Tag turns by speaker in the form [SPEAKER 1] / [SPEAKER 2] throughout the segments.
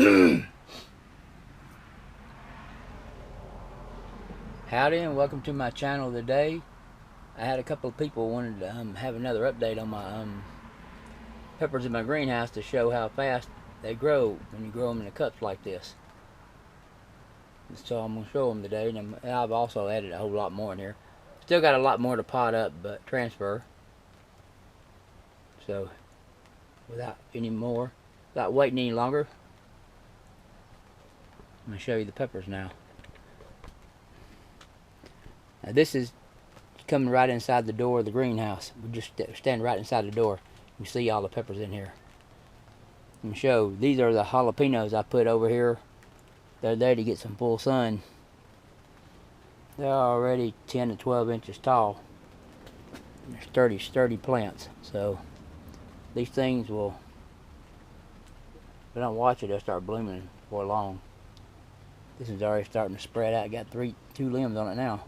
[SPEAKER 1] Howdy and welcome to my channel today. I had a couple of people wanted to have another update on my peppers in my greenhouse to show how fast they grow when you grow them in the cups like this. So I'm going to show them today, and I've also added a whole lot more in here. Still got a lot more to pot up, but transfer. So without waiting any longer, I'm going to show you the peppers now. Now this is coming right inside the door of the greenhouse. We just stand right inside the door. You see all the peppers in here. Let me show. These are the jalapenos I put over here the other day to get some full sun. They're already 10 to 12 inches tall. They're sturdy plants. So these things will, if I don't watch it, they'll start blooming before long. This is already starting to spread out. Got two limbs on it now.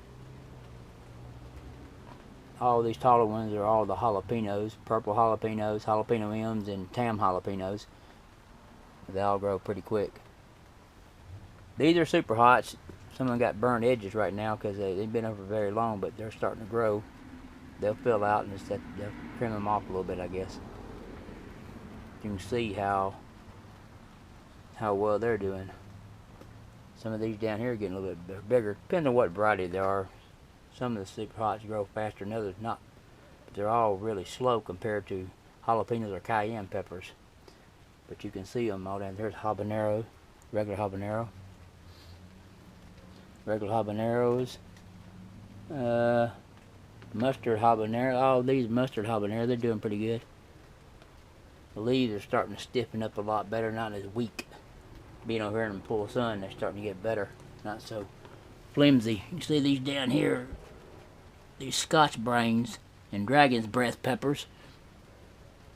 [SPEAKER 1] All these taller ones are all the jalapenos, purple jalapenos, jalapeno M's, and tam jalapenos. They all grow pretty quick. These are super hots. Some of them got burnt edges right now because they've been over very long, but they're starting to grow. They'll fill out and they'll trim them off a little bit, I guess. You can see how well they're doing. Some of these down here are getting a little bit bigger. Depends on what variety they are. Some of the super hots grow faster than others not. But they're all really slow compared to jalapenos or cayenne peppers. But you can see them all down there. There's habanero, regular habaneros, mustard habanero. All these mustard habanero, they're doing pretty good. The leaves are starting to stiffen up a lot better, not as weak. Being over here in the full sun, they're starting to get better, not so flimsy. You can see these down here, these Scotch brains and dragon's breath peppers.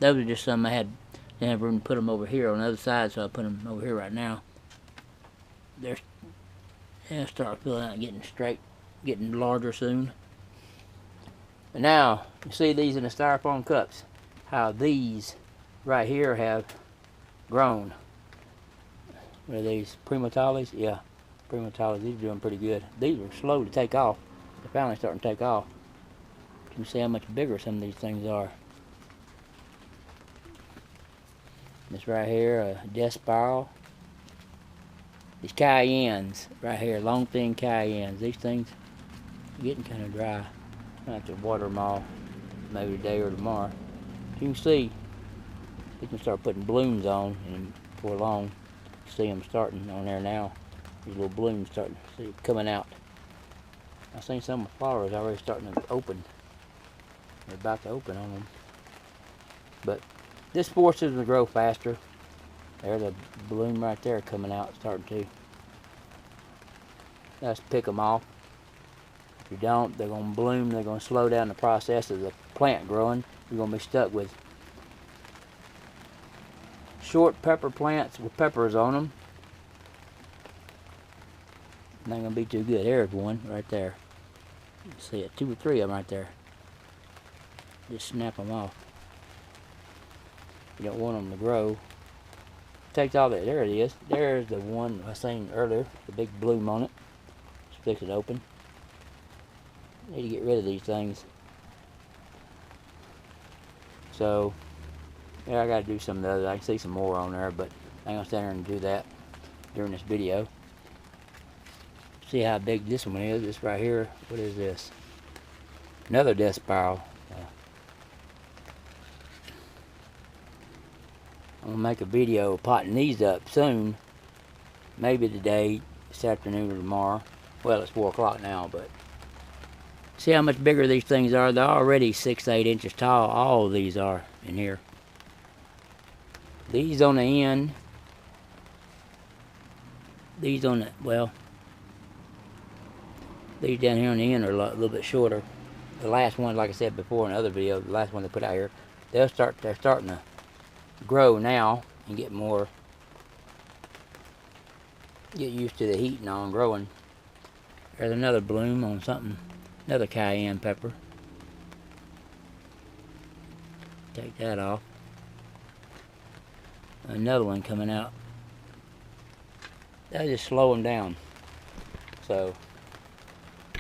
[SPEAKER 1] Those are just some I didn't have room to put them over here on the other side, so I put them over here right now. They'll start filling out and getting straight, getting larger soon. And now, you see these in the styrofoam cups, how these right here have grown. What are these, primotales? Yeah, primotales. These are doing pretty good. These were slow to take off. They're finally starting to take off. You can see how much bigger some of these things are. This right here, a death spiral. These cayennes right here, long thin cayennes. These things are getting kind of dry. I have to water them all maybe today or tomorrow. You can see we can start putting blooms on and before long. See them starting on there now. These little blooms starting to see coming out. I've seen some flowers already starting to open. They're about to open on them. But this forces them to grow faster. There's a bloom right there coming out, starting to. Let's pick them off. If you don't, they're going to bloom. They're going to slow down the process of the plant growing. You're going to be stuck with short pepper plants with peppers on them. Not going to be too good. There's one right there. You can see it, 2 or 3 of them right there. Just snap them off. You don't want them to grow. Takes all that. There it is. There's the one I seen earlier. The big bloom on it. Just fix it open. Need to get rid of these things. So yeah, I got to do some of the others. I can see some more on there, but I ain't gonna stand there and do that during this video. See how big this one is. This right here. What is this? Another death spiral. I'm gonna make a video of potting these up soon. Maybe today, this afternoon, or tomorrow. Well, it's 4 o'clock now, but see how much bigger these things are. They're already 6 to 8 inches tall. All of these are in here. These on the end, these on the, well, these down here on the end are a little bit shorter. The last one, like I said before in other videos, the last one they put out here, they're starting to grow now and get used to the heat and all and growing. There's another bloom on something, another cayenne pepper. Take that off. Another one coming out. they just slow them down. So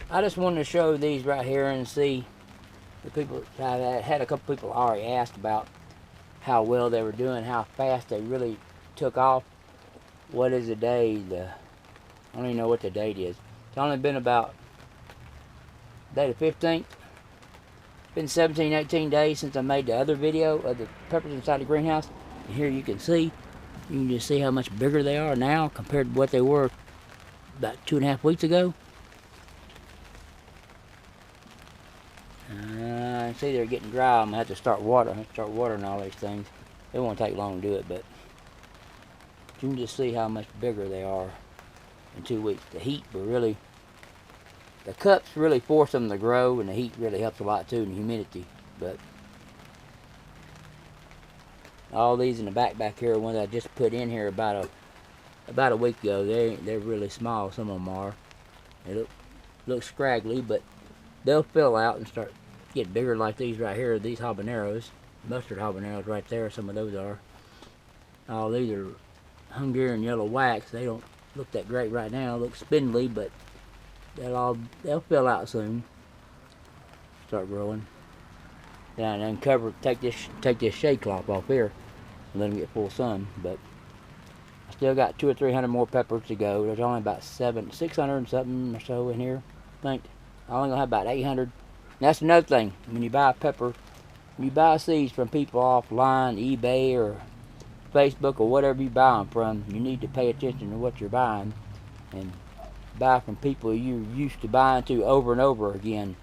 [SPEAKER 1] I just wanted to show these right here and see the people. I had a couple people already asked about how well they were doing, how fast they really took off. What is the day? I don't even know what the date is. It's only been about day the 15th. It's been 17, 18 days since I made the other video of the peppers inside the greenhouse. And here you can just see how much bigger they are now compared to what they were about 2.5 weeks ago. See, they're getting dry. I'm gonna have to start watering all these things. It won't take long to do it, but you can just see how much bigger they are in 2 weeks. The heat the cups really force them to grow, and the heat really helps a lot too, and the humidity. But all these in the back here are ones I just put in here about a week ago. They're really small. Some of them are. They look scraggly, but they'll fill out and start get bigger like these right here. These habaneros, mustard habaneros right there. Some of those are. All these are Hungarian yellow wax. They don't look that great right now. Look spindly, but they'll fill out soon. Start growing. Then take this shade cloth off here and let them get full sun. But I still got 200 or 300 more peppers to go. There's only about 600 and something or so in here, I think. I only gonna have about 800. And that's another thing. When you buy a pepper, when you buy seeds from people offline, eBay or Facebook or whatever you buy them from, you need to pay attention to what you're buying and buy from people you're used to buying to over and over again.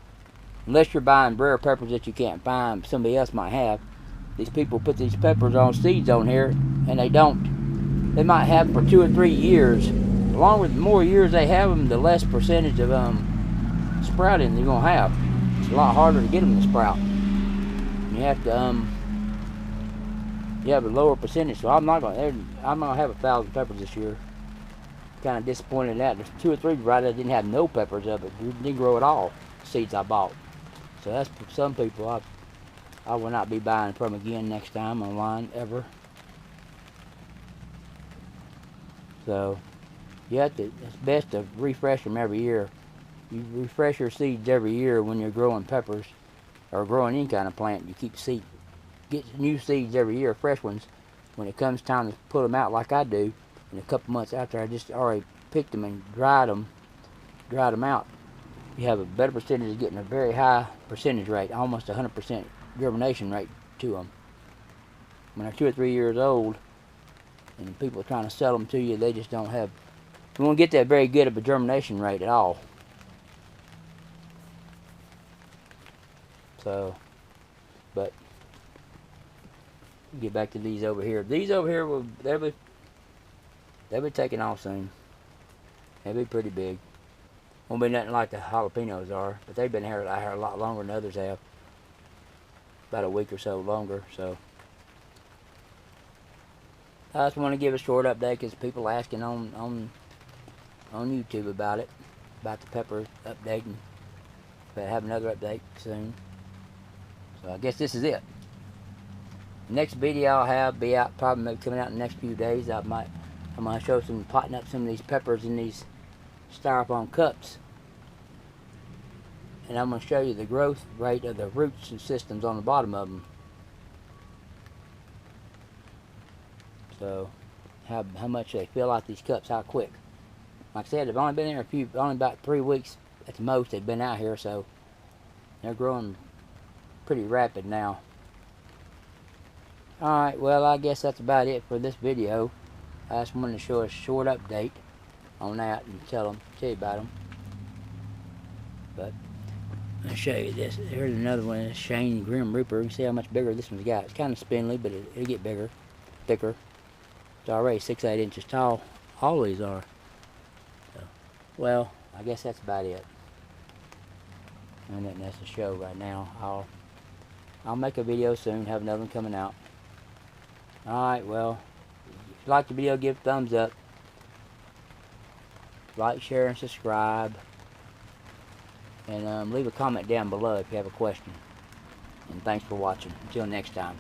[SPEAKER 1] Unless you're buying rare peppers that you can't find, somebody else might have. These people put these peppers on seeds on here, and they don't. They might have them for 2 or 3 years. The more years they have them, the less percentage of sprouting they're gonna have. It's a lot harder to get them to sprout. You have to you have a lower percentage. So I'm not gonna have 1,000 peppers this year. Kind of disappointed in that. There's 2 or 3 right that didn't have no peppers of it. Didn't grow at all. Seeds I bought. So that's for some people I will not be buying from again next time online ever. So it's best to refresh them every year. You refresh your seeds every year when you're growing peppers or growing any kind of plant. You get new seeds every year, fresh ones. When it comes time to put them out like I do, in a couple months after I just already picked them and dried them out, you have a better percentage of getting a very high percentage rate, almost 100% germination rate to them. When they're 2 or 3 years old and people are trying to sell them to you, they just don't have, you won't get that very good of a germination rate at all. So, but get back to these over here. These over here they'll be taking off soon. They'll be pretty big. Won't be nothing like the jalapenos are, but they've been here a lot longer than others have. About a week or so longer. So I just want to give a short update because people are asking on YouTube about it, about the pepper updating. But I have another update soon. So I guess this is it. Next video I'll have be out probably coming out in the next few days. I'm gonna show potting up some of these peppers in these styrofoam cups, and I'm gonna show you the growth rate of the roots and systems on the bottom of them. So how much they fill out these cups, how quick. Like I said, they've only been there only about 3 weeks at the most. They've been out here, so they're growing pretty rapid now. Alright, well, I guess that's about it for this video. I just wanted to show a short update on that and tell you about them. But I'll show you this. Here's another one, Shane Grim Reaper. You can see how much bigger this one's got. It's kind of spindly, but it'll get bigger, thicker. It's already 6-8 inches tall. All these are. So, well, I guess that's about it. And that's the show right now. I'll make a video soon. Have another one coming out. Alright, well, if you like the video, give a thumbs up. Like, share, and subscribe. And leave a comment down below if you have a question. And thanks for watching. Until next time.